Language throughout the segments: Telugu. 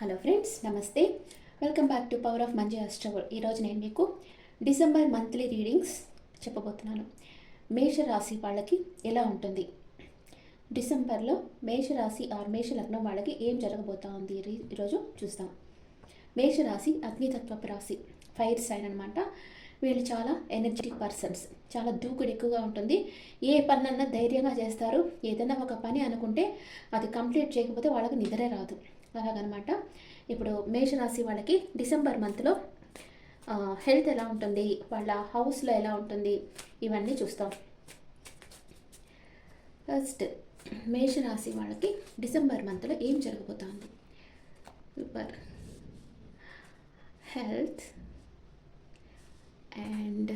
హలో ఫ్రెండ్స్, నమస్తే. Welcome back to power of మంజీ అస్ట్రావల్. ఈరోజు నేను మీకు డిసెంబర్ మంత్లీ రీడింగ్స్ చెప్పబోతున్నాను. మేషరాశి వాళ్ళకి ఎలా ఉంటుంది, డిసెంబర్లో మేషరాశి ఆర్ మేష లగ్నం వాళ్ళకి ఏం జరగబోతా ఉంది ఈరోజు చూస్తాం. మేషరాశి అగ్నితత్వపు రాశి, ఫైర్ సైన్ అనమాట. వీళ్ళు చాలా ఎనర్జెటిక్ పర్సన్స్, చాలా దూకుడు ఎక్కువగా ఉంటుంది. ఏ పనన్నా ధైర్యంగా చేస్తారు. ఏదైనా ఒక పని అనుకుంటే అది కంప్లీట్ చేయకపోతే వాళ్ళకి నిద్రే రాదు, అలాగనమాట. ఇప్పుడు మేషరాశి వాళ్ళకి డిసెంబర్ మంత్లో హెల్త్ ఎలా ఉంటుంది, వాళ్ళ హౌస్లో ఎలా ఉంటుంది, ఇవన్నీ చూస్తాం. ఫస్ట్ మేషరాశి వాళ్ళకి డిసెంబర్ మంత్లో ఏం జరగబోతోంది. సూపర్. హెల్త్ అండ్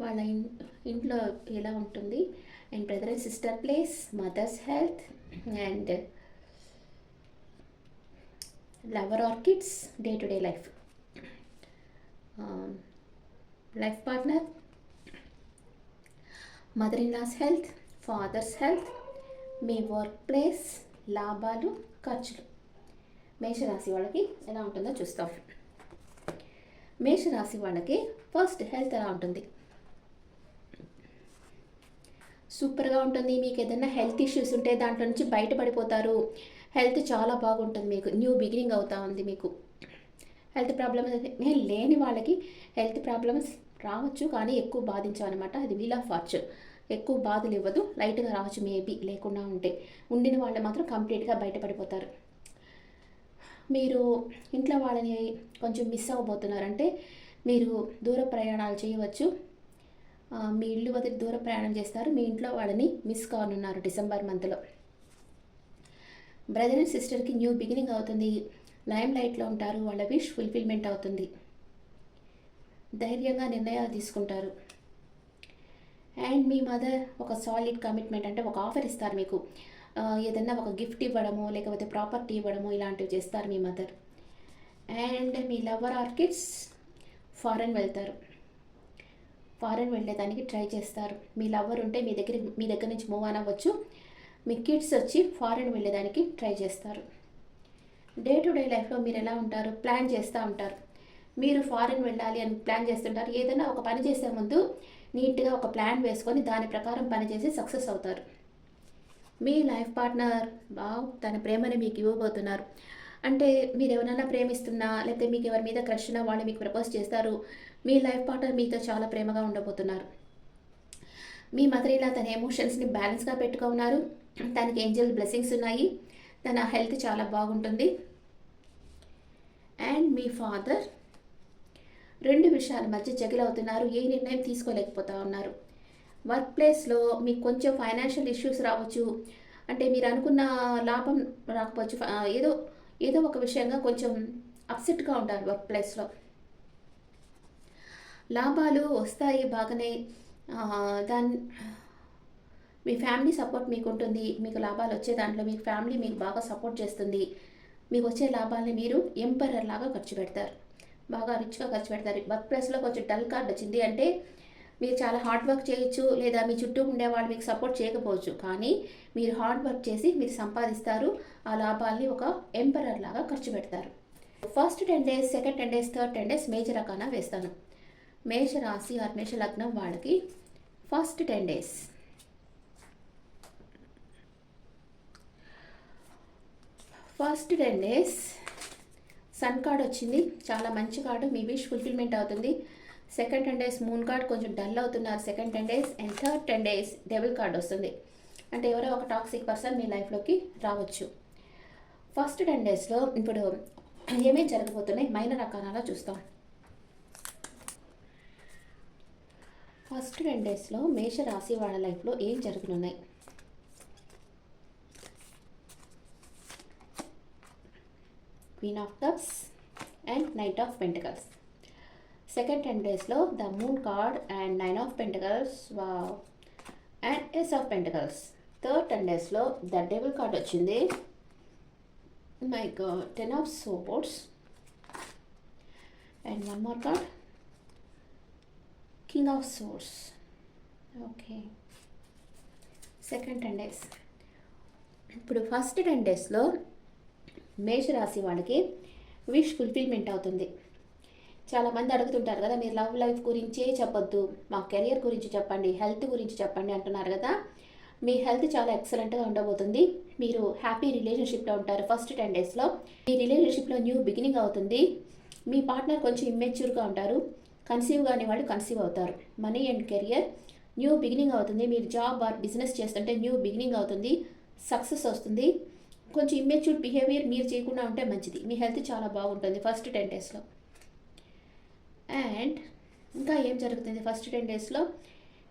వాళ్ళ ఇంట్లో ఎలా ఉంటుంది, and brother and sister place, mother's health, and lover or kids, day to day life, life partner, mother in law's health, father's health, మీ వర్క్ ప్లేస్, లాభాలు, ఖర్చులు. మేషరాశి వాళ్ళకి ఎలా ఉంటుందో చూస్తాం. మేషరాశి వాళ్ళకి ఫస్ట్ హెల్త్ ఎలా ఉంటుంది, సూపర్గా ఉంటుంది. మీకు ఏదైనా హెల్త్ ఇష్యూస్ ఉంటే దాంట్లో నుంచి బయటపడిపోతారు. హెల్త్ చాలా బాగుంటుంది. మీకు న్యూ బిగినింగ్ అవుతా ఉంది. మీకు హెల్త్ ప్రాబ్లమ్స్ లేని వాళ్ళకి హెల్త్ ప్రాబ్లమ్స్ రావచ్చు, కానీ ఎక్కువ బాధించవన్నమాట. అది వీల్ ఆఫ్ ఫార్చ్యూన్. ఎక్కువ బాధలు ఇవ్వదు, లైట్గా రావచ్చు మేబీ. లేకుండా ఉంటే ఉండిన వాళ్ళు మాత్రం కంప్లీట్గా బయటపడిపోతారు. మీరు ఇంట్లో వాళ్ళని కొంచెం మిస్ అవ్వబోతున్నారంటే మీరు దూర ప్రయాణాలు చేయవచ్చు. మీ ఇల్లు వదిలి దూర ప్రయాణం చేస్తారు. మీ ఇంట్లో వాళ్ళని మిస్ కానున్నారు డిసెంబర్ మంత్లో. బ్రదర్ అండ్ సిస్టర్కి న్యూ బిగినింగ్ అవుతుంది. లైమ్ లైట్లో ఉంటారు. వాళ్ళ విష్ ఫుల్ఫిల్మెంట్ అవుతుంది. ధైర్యంగా నిర్ణయాలు తీసుకుంటారు. అండ్ మీ మదర్ ఒక సాలిడ్ కమిట్మెంట్, అంటే ఒక ఆఫర్ ఇస్తారు మీకు. ఏదన్నా ఒక గిఫ్ట్ ఇవ్వడము, లేకపోతే ప్రాపర్టీ ఇవ్వడము, ఇలాంటివి చేస్తారు మీ మదర్. అండ్ మీ లవర్ ఆర్ కిడ్స్ ఫారెన్ వెళ్తారు. ఫారెన్ వెళ్ళేదానికి ట్రై చేస్తారు. మీ లవర్ ఉంటే మీ దగ్గర నుంచి మూవ్ ఆన్ అవ్వచ్చు. మీ కిడ్స్ వచ్చి ఫారెన్ వెళ్ళేదానికి ట్రై చేస్తారు. డే టు డే లైఫ్లో మీరు ఎలా ఉంటారు, ప్లాన్ చేస్తూ ఉంటారు. మీరు ఫారెన్ వెళ్ళాలి అని ప్లాన్ చేస్తుంటారు. ఏదైనా ఒక పని చేసే ముందు నీట్గా ఒక ప్లాన్ వేసుకొని దాని ప్రకారం పనిచేసి సక్సెస్ అవుతారు. మీ లైఫ్ పార్ట్నర్ తన ప్రేమని మీకు ఇవ్వబోతున్నారు. అంటే మీరు ఎవరైనా ప్రేమిస్తున్నా, లేకపోతే మీకు ఎవరి మీద క్రష్ ఉన్నా వాళ్ళు మీకు ప్రపోజ్ చేస్తారు. మీ లైఫ్ పార్ట్నర్ మీతో చాలా ప్రేమగా ఉండబోతున్నారు. మీ మదర్ ఇలా తన ఎమోషన్స్ని బ్యాలెన్స్గా పెట్టుకున్నారు. తనకి ఏంజల్ బ్లెస్సింగ్స్ ఉన్నాయి. తన హెల్త్ చాలా బాగుంటుంది. అండ్ మీ ఫాదర్ రెండు విషయాల మధ్య జగిల్ అవుతున్నారు. ఏ నిర్ణయం తీసుకోలేకపోతా ఉన్నారు. వర్క్ ప్లేస్లో మీకు కొంచెం ఫైనాన్షియల్ ఇష్యూస్ రావచ్చు. అంటే మీరు అనుకున్న లాభం రాకపోవచ్చు. ఏదో ఒక విషయంగా కొంచెం అప్సెట్గా ఉంటారు. వర్క్ ప్లేస్లో లాభాలు వస్తాయి బాగానే. మీ ఫ్యామిలీ సపోర్ట్ మీకు ఉంటుంది. మీకు లాభాలు వచ్చే దాంట్లో మీకు ఫ్యామిలీ మీకు బాగా సపోర్ట్ చేస్తుంది. మీకు వచ్చే లాభాలని మీరు ఎంపరర్ లాగా ఖర్చు పెడతారు. బాగా రిచ్గా ఖర్చు పెడతారు. వర్క్ ప్లేస్లో కొంచెం డల్ కార్డ్ వచ్చింది అంటే మీరు చాలా హార్డ్ వర్క్ చేయొచ్చు, లేదా మీ చుట్టూ ఉండే వాళ్ళు మీకు సపోర్ట్ చేయకపోవచ్చు. కానీ మీరు హార్డ్ వర్క్ చేసి మీరు సంపాదిస్తారు. ఆ లాభాలని ఒక ఎంపరర్ లాగా ఖర్చు పెడతారు. First 10 days, second 10 days, third 10 days major రకాన వేస్తాను. మేష రాశి ఆర్ మేష లగ్నం వాళ్ళకి first 10 days. First 10 days sun card వచ్చింది, చాలా మంచి కార్డు. మీ విష్ ఫుల్ఫిల్మెంట్ అవుతుంది. సెకండ్ 10 days మూన్ కార్డ్ కొంచెం డల్ అవుతున్నారు second 10 days. And third 10 days devil card వస్తుంది. అంటే ఎవరో ఒక టాక్సిక్ పర్సన్ మీ లైఫ్లోకి రావచ్చు. ఫస్ట్ 10 daysలో ఇప్పుడు ఏమేమి జరగబోతున్నాయి మైనర్ రకాలలో చూస్తాం. ఫస్ట్ 10 daysలో మేషరాశి వాళ్ళ లైఫ్లో ఏం జరగనున్నాయి. Queen of cups and knight of pentacles. Second 10 daysలో the moon card and 9 of Pentacles, wow, and ace of pentacles. Third 10 daysలో ద డెవిల్ కార్డ్ వచ్చింది, my god, 10 of Swords, and one more card, king of Swords. Okay, second 10 days. ఇప్పుడు ఫస్ట్ 10 డేస్లో మేషరాశి వాళ్ళకి విష్ ఫుల్ఫిల్మెంట్ అవుతుంది. చాలామంది అడుగుతుంటారు కదా, మీరు లవ్ లైఫ్ గురించే చెప్పొద్దు, మా కెరియర్ గురించి చెప్పండి, హెల్త్ గురించి చెప్పండి అంటున్నారు కదా. మీ హెల్త్ చాలా ఎక్సలెంట్గా ఉండబోతుంది. మీరు హ్యాపీ రిలేషన్షిప్లో ఉంటారు ఫస్ట్ 10 డేస్లో. మీ రిలేషన్షిప్లో న్యూ బిగినింగ్ అవుతుంది. మీ పార్ట్నర్ కొంచెం ఇమ్మెచ్యూర్గా ఉంటారు. కన్సీవ్ కాని వాళ్ళు కన్సీవ్ అవుతారు. Money and career new beginning అవుతుంది. మీరు జాబ్ ఆర్ బిజినెస్ చేస్తుంటే న్యూ బిగినింగ్ అవుతుంది. సక్సెస్ వస్తుంది. కొంచెం ఇమ్మెచ్యూర్ బిహేవియర్ మీరు చేయకుండా ఉంటే మంచిది. మీ హెల్త్ చాలా బాగుంటుంది ఫస్ట్ 10 డేస్లో. అండ్ ఇంకా ఏం జరుగుతుంది ఫస్ట్ 10 డేస్లో?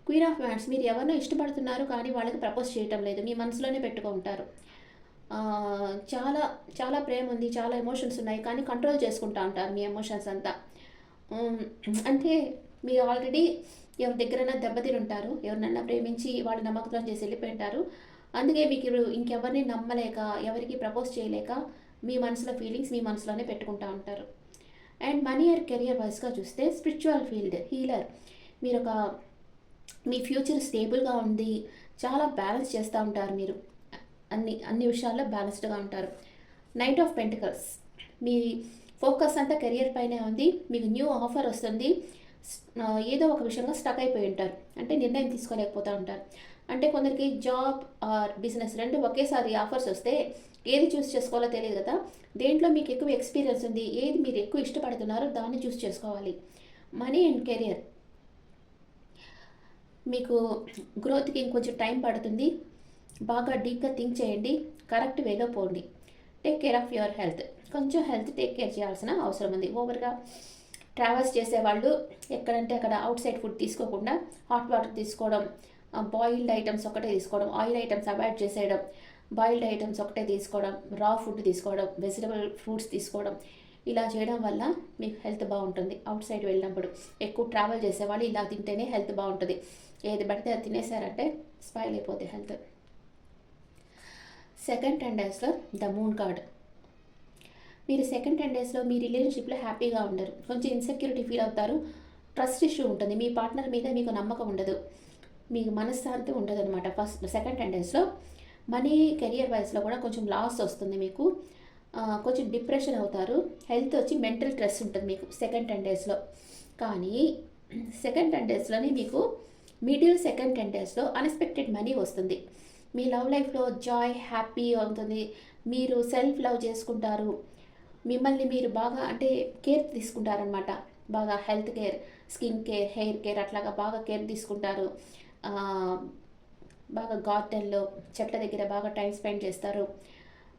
Queen of wands. మీరు ఎవరినో ఇష్టపడుతున్నారు కానీ వాళ్ళకి ప్రపోజ్ చేయటం లేదు, మీ మనసులోనే పెట్టుకుంటారు. చాలా చాలా ప్రేమ ఉంది, చాలా ఎమోషన్స్ ఉన్నాయి, కానీ కంట్రోల్ చేసుకుంటా ఉంటారు మీ ఎమోషన్స్ అంతా. అంటే మీరు ఆల్రెడీ ఎవరి దగ్గరైనా దెబ్బతిని ఉంటారు, ఎవరినైనా ప్రేమించి వాళ్ళు నమ్మకం చేసి వెళ్ళిపోయి ఉంటారు. అందుకే మీకు ఇంకెవరిని నమ్మలేక, ఎవరికి ప్రపోజ్ చేయలేక మీ మనసులో ఫీలింగ్స్ మీ మనసులోనే పెట్టుకుంటూ ఉంటారు. అండ్ మనీ ఆర్ కెరియర్ వైజ్గా చూస్తే స్పిరిచువల్ ఫీల్డ్, హీలర్. మీరు ఒక మీ ఫ్యూచర్ స్టేబుల్గా ఉంది, చాలా బ్యాలెన్స్ చేస్తూ ఉంటారు. మీరు అన్ని విషయాల్లో బ్యాలెన్స్డ్గా ఉంటారు. Night of pentacles. Me focus అంతా కెరియర్ పైనే ఉంది. మీకు న్యూ ఆఫర్ వస్తుంది. ఏదో ఒక విషయంలో స్టక్ అయిపోయి ఉంటారు, అంటే నిర్ణయం తీసుకోలేకపోతూ ఉంటారు. అంటే కొందరికి జాబ్ ఆర్ బిజినెస్ రెండు ఒకేసారి ఆఫర్స్ వస్తే ఏది చూస్ చేసుకోవాలో తెలియదు కదా. దేంట్లో మీకు ఎక్కువ ఎక్స్పీరియన్స్ ఉంది, ఏది మీరు ఎక్కువ ఇష్టపడుతున్నారో దాన్ని చూస్ చేసుకోవాలి. మనీ అండ్ కెరియర్ మీకు గ్రోత్కి ఇంకొంచెం టైం పడుతుంది. బాగా డీప్గా థింక్ చేయండి, కరెక్ట్ వేలో పోండి. Take care of your health. కొంచెం హెల్త్ టేక్ కేర్ చేయాల్సిన అవసరం ఉంది. ఓవర్గా ట్రావెల్స్ చేసేవాళ్ళు ఎక్కడంటే అక్కడ అవుట్ సైడ్ ఫుడ్ తీసుకోకుండా హాట్ వాటర్ తీసుకోవడం, బాయిల్డ్ ఐటమ్స్ ఒకటే తీసుకోవడం, ఆయిల్ ఐటమ్స్ అవాయిడ్ చేసేయడం, బాయిల్డ్ ఐటమ్స్ ఒకటే తీసుకోవడం, రా ఫుడ్ తీసుకోవడం, వెజిటబుల్ ఫ్రూట్స్ తీసుకోవడం, ఇలా చేయడం వల్ల మీకు హెల్త్ బాగుంటుంది. అవుట్ సైడ్ వెళ్ళినప్పుడు ఎక్కువ ట్రావెల్ చేసేవాళ్ళు ఇలా తింటేనే హెల్త్ బాగుంటుంది. ఏది పడితే అది తినేసారంటే స్పాయిల్ అయిపోతుంది హెల్త్. సెకండ్ 10 డేస్లో ద మూన్ కార్డ్. మీరు సెకండ్ 10 డేస్లో మీ రిలేషన్షిప్లో హ్యాపీగా ఉండరు, కొంచెం ఇన్సెక్యూరిటీ ఫీల్ అవుతారు. ట్రస్ట్ ఇష్యూ ఉంటుంది, మీ పార్ట్నర్ మీద మీకు నమ్మకం ఉండదు, మీకు మనశ్శాంతి ఉండదు అనమాట. సెకండ్ 10 డేస్లో మనీ కెరియర్ వైజ్లో కూడా కొంచెం లాస్ వస్తుంది మీకు. కొంచెం డిప్రెషన్ అవుతారు. హెల్త్ వచ్చి మెంటల్ స్ట్రెస్ ఉంటుంది మీకు సెకండ్ 10 డేస్లో. కానీ సెకండ్ 10 డేస్లోనే మీకు సెకండ్ 10 డేస్లో అన్ఎక్స్పెక్టెడ్ మనీ వస్తుంది. మీ లవ్ లైఫ్లో జాయ్, హ్యాపీ అవుతుంది. మీరు సెల్ఫ్ లవ్ చేసుకుంటారు. మిమ్మల్ని మీరు బాగా అంటే కేర్ తీసుకుంటారనమాట. బాగా health care, skin care, hair care అట్లాగా బాగా కేర్ తీసుకుంటారు. బాగా గార్డెన్లో చెట్ల దగ్గర బాగా టైం స్పెండ్ చేస్తారు.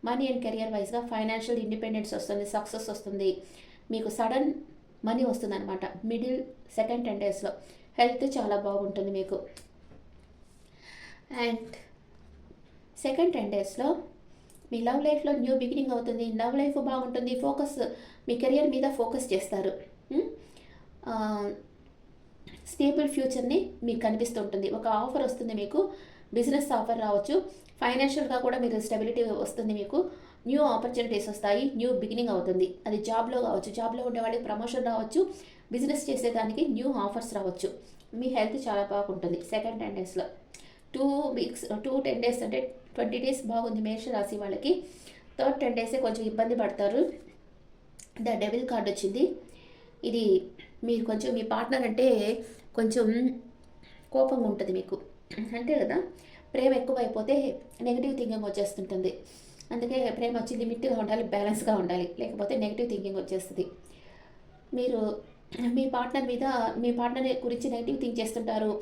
మనీ అండ్ కెరియర్ వైజ్గా ఫైనాన్షియల్ ఇండిపెండెన్స్ వస్తుంది, సక్సెస్ వస్తుంది. మీకు సడన్ మనీ వస్తుంది అనమాట సెకండ్ 10 డేస్లో. హెల్త్ చాలా బాగుంటుంది మీకు. అండ్ సెకండ్ 10 డేస్లో మీ లవ్ లైఫ్లో న్యూ బిగినింగ్ అవుతుంది. లవ్ లైఫ్ బాగుంటుంది. ఫోకస్ మీ కెరియర్ మీద ఫోకస్ చేస్తారు. స్టేబుల్ ఫ్యూచర్ని మీకు కనిపిస్తుంటుంది. ఒక ఆఫర్ వస్తుంది మీకు, బిజినెస్ ఆఫర్ రావచ్చు, ఫైనాన్షియల్గా కూడా మీరు స్టెబిలిటీ వస్తుంది. మీకు న్యూ ఆపర్చునిటీస్ వస్తాయి, న్యూ బిగినింగ్ అవుతుంది. అది జాబ్లో కావచ్చు, జాబ్లో ఉండే వాళ్ళకి ప్రమోషన్ రావచ్చు, బిజినెస్ చేసేదానికి న్యూ ఆఫర్స్ రావచ్చు. మీ హెల్త్ చాలా బాగుంటుంది సెకండ్ 10 డేస్లో. 10 డేస్ అంటే 20 డేస్ బాగుంది మేష రాశి వాళ్ళకి. థర్డ్ 10 డేసే కొంచెం ఇబ్బంది పడతారు. ద డెవిల్ కార్డ్ వచ్చింది. ఇది మీరు కొంచెం మీ పార్ట్నర్ అంటే కొంచెం కోపంగా ఉంటుంది మీకు, అంటే కదా ప్రేమ ఎక్కువైపోతే నెగిటివ్ థింకింగ్ వచ్చేస్తుంటుంది. అందుకే ప్రేమ వచ్చి లిమిట్గా ఉండాలి, బ్యాలెన్స్గా ఉండాలి, లేకపోతే నెగిటివ్ థింకింగ్ వచ్చేస్తుంది. మీరు మీ పార్ట్నర్ గురించి నెగిటివ్ థింక్ చేస్తుంటారు.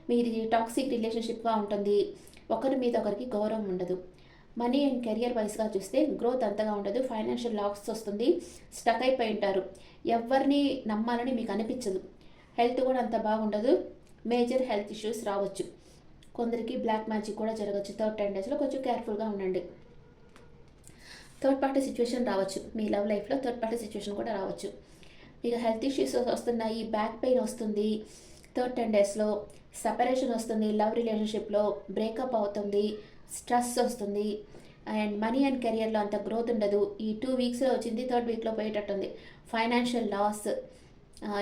మీది టాక్సిక్ రిలేషన్షిప్గా ఉంటుంది. ఒకరి మీద ఒకరికి గౌరవం ఉండదు. మనీ అండ్ కెరియర్ వైజ్గా చూస్తే గ్రోత్ అంతగా ఉండదు. ఫైనాన్షియల్ లాస్ వస్తుంది. స్టక్ అయిపోయి ఉంటారు. ఎవరిని నమ్మాలని మీకు అనిపించదు. హెల్త్ కూడా అంత బాగుండదు. మేజర్ హెల్త్ ఇష్యూస్ రావచ్చు. కొందరికి బ్లాక్ మ్యాజిక్ కూడా జరగవచ్చు. థర్డ్ 10 డేస్లో కొంచెం కేర్ఫుల్గా ఉండండి. థర్డ్ పార్టీ సిచ్యువేషన్ రావచ్చు. మీ లవ్ లైఫ్లో థర్డ్ పార్టీ సిచ్యువేషన్ కూడా రావచ్చు. మీకు హెల్త్ ఇష్యూస్ వస్తున్నాయి, బ్యాక్ పెయిన్ వస్తుంది. థర్డ్ 10 డేస్లో సెపరేషన్ వస్తుంది. లవ్ రిలేషన్షిప్లో బ్రేకప్ అవుతుంది, స్ట్రెస్ వస్తుంది. అండ్ మనీ అండ్ కెరియర్లో అంత గ్రోత్ ఉండదు. ఈ 2 వీక్స్లో వచ్చింది, థర్డ్ వీక్లో పోయేటట్టుంది. ఫైనాన్షియల్ లాస్,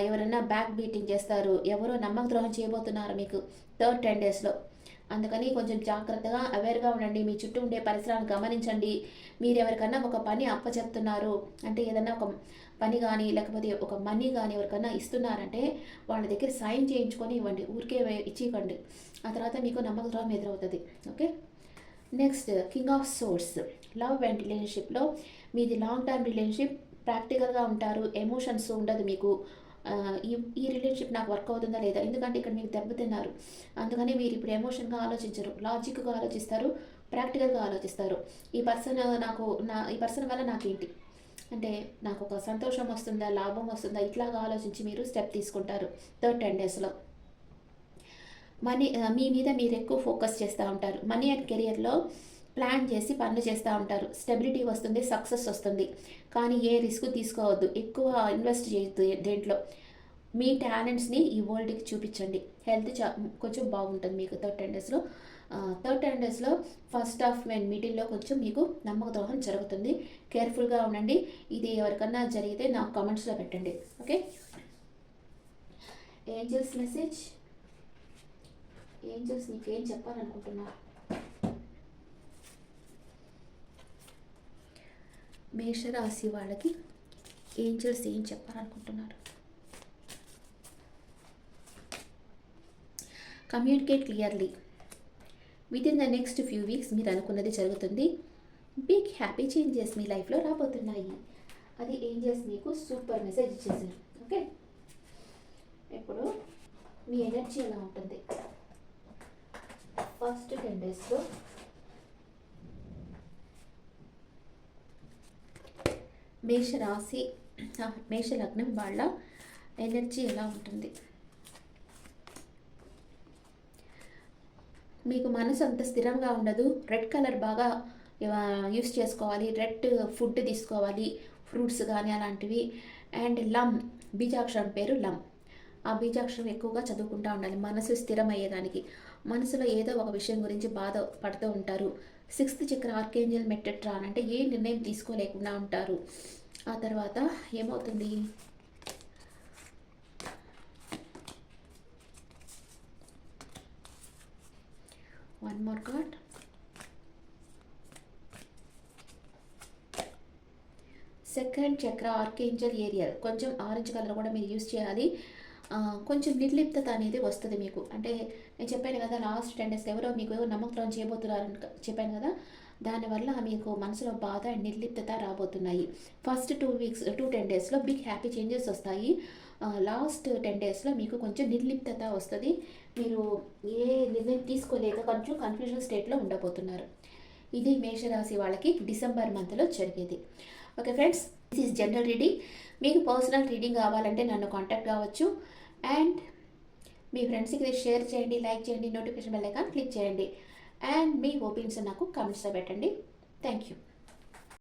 ఎవరైనా బ్యాక్ బీటింగ్ చేస్తారు, ఎవరో నమ్మక ద్రోహం చేయబోతున్నారు మీకు థర్డ్ 10 డేస్లో. అందుకని కొంచెం జాగ్రత్తగా అవేర్గా ఉండండి. మీ చుట్టూ ఉండే పరిసరాలను గమనించండి. మీరు ఎవరికన్నా ఒక పని అప్పచెప్తున్నారు అంటే ఏదన్నా ఒక పని కానీ లేకపోతే ఒక మనీ కానీ ఎవరికన్నా ఇస్తున్నారంటే వాళ్ళ దగ్గర సైన్ చేయించుకొని ఇవ్వండి. ఊరికే ఇచ్చివ్వండి. ఆ తర్వాత మీకు నమ్మక ద్రోహం ఎదురవుతుంది. Okay. Next king of swords. Love and రిలేషన్షిప్లో మీది లాంగ్ టర్మ్ రిలేషన్షిప్. ప్రాక్టికల్గా ఉంటారు, ఎమోషన్స్ ఉండదు మీకు. ఈ ఈ రిలేషన్షిప్ నాకు వర్క్ అవుతుందా లేదా, ఎందుకంటే ఇక్కడ మీకు దెబ్బతిన్నారు. అందుకని మీరు ఇప్పుడు ఎమోషన్గా ఆలోచించరు, లాజిక్గా ఆలోచిస్తారు, ప్రాక్టికల్గా ఆలోచిస్తారు. ఈ పర్సన్ వల్ల నాకేంటి అంటే నాకు ఒక సంతోషం వస్తుందా, లాభం వస్తుందా, ఇట్లాగా ఆలోచించి మీరు స్టెప్ తీసుకుంటారు థర్డ్ 10 డేస్లో. మనీ మీ మీద మీరు ఎక్కువ ఫోకస్ చేస్తూ ఉంటారు. మనీ అండ్ కెరియర్లో ప్లాన్ చేసి పనులు చేస్తూ ఉంటారు. స్టెబిలిటీ వస్తుంది, సక్సెస్ వస్తుంది. కానీ ఏ రిస్క్ తీసుకోవద్దు, ఎక్కువ ఇన్వెస్ట్ చేయొద్దు దేంట్లో. మీ టాలెంట్స్ని ఈ వరల్డ్కి చూపించండి. హెల్త్ కొంచెం బాగుంటుంది మీకు థర్డ్ 10 డేస్లో ఫస్ట్ హాఫ్ అండ్ మిడిల్లో కొంచెం మీకు నమ్మక ద్రోహం జరుగుతుంది. కేర్ఫుల్గా ఉండండి. ఇది ఎవరికన్నా జరిగితే నాకు కామెంట్స్లో పెట్టండి. ఓకే. Angels message. ఏంజల్స్ నీకు ఏం చెప్పాలనుకుంటున్నారు? మేషరాశి వాళ్ళకి ఏంజల్స్ ఏం చెప్పాలనుకుంటున్నారు? Communicate clearly. With in the next few weeks మీరు అనుకున్నది జరుగుతుంది. బిగ్ హ్యాపీ చేంజెస్ మీ లైఫ్లో రాబోతున్నాయి. అది ఏంజల్స్ మీకు సూపర్ మెసేజ్ ఇచ్చేసారు. ఓకే. ఇప్పుడు మీ ఎనర్జీ ఎలా ఉంటుంది ఫస్ట్ 10 డేస్లో? మేషరాశి మేషలగ్నం వాళ్ళ ఎనర్జీ ఎలా ఉంటుంది? మీకు మనసు అంత స్థిరంగా ఉండదు. రెడ్ కలర్ బాగా యూస్ చేసుకోవాలి. రెడ్ ఫుడ్ తీసుకోవాలి, ఫ్రూట్స్ కానీ అలాంటివి. అండ్ లమ్, బీజాక్షరం పేరు లమ్. ఆ బీజాక్షరం ఎక్కువగా చదువుకుంటూ ఉండాలి మనసు స్థిరమయ్యేదానికి. మనసులో ఏదో ఒక విషయం గురించి బాధ పడుతూ ఉంటారు. 6th చక్ర ఆర్కేంజల్ మెట్టెట్రాన్ అంటే ఏ నిర్ణయం తీసుకోలేకుండా ఉంటారు. ఆ తర్వాత ఏమవుతుంది? One more card. సెకండ్ చక్ర ఆర్కేంజల్ ఏరియల్. కొంచెం ఆరెంజ్ కలర్ కూడా మీరు యూజ్ చేయాలి. కొంచెం నిర్లిప్తత అనేది వస్తుంది మీకు. అంటే నేను చెప్పాను కదా లాస్ట్ 10 డేస్ ఎవరో మీకు నమ్మకం చేయబోతున్నారని చెప్పాను కదా, దానివల్ల మీకు మనసులో బాధ అండ్ నిర్లిప్తత రాబోతున్నాయి. ఫస్ట్ 10 డేస్లో బిగ్ హ్యాపీ చేంజెస్ వస్తాయి. లాస్ట్ 10 డేస్లో మీకు కొంచెం నిర్లిప్తత వస్తుంది. మీరు ఏ నిర్ణయం తీసుకోలేక కొంచెం కన్ఫ్యూజన్ స్టేట్లో ఉండబోతున్నారు. ఇది మేషరాశి వాళ్ళకి డిసెంబర్ మంత్లో జరిగేది. Okay friends, this is general reading. మీకు పర్సనల్ రీడింగ్ కావాలంటే నన్ను కాంటాక్ట్ కావచ్చు. అండ్ మీ ఫ్రెండ్స్కి షేర్ చేయండి, లైక్ చేయండి, నోటిఫికేషన్ బెల్ ఐకాన్ క్లిక్ చేయండి. అండ్ మీ ఒపీనియన్స్ నాకు కామెంట్స్లో పెట్టండి. Thank you.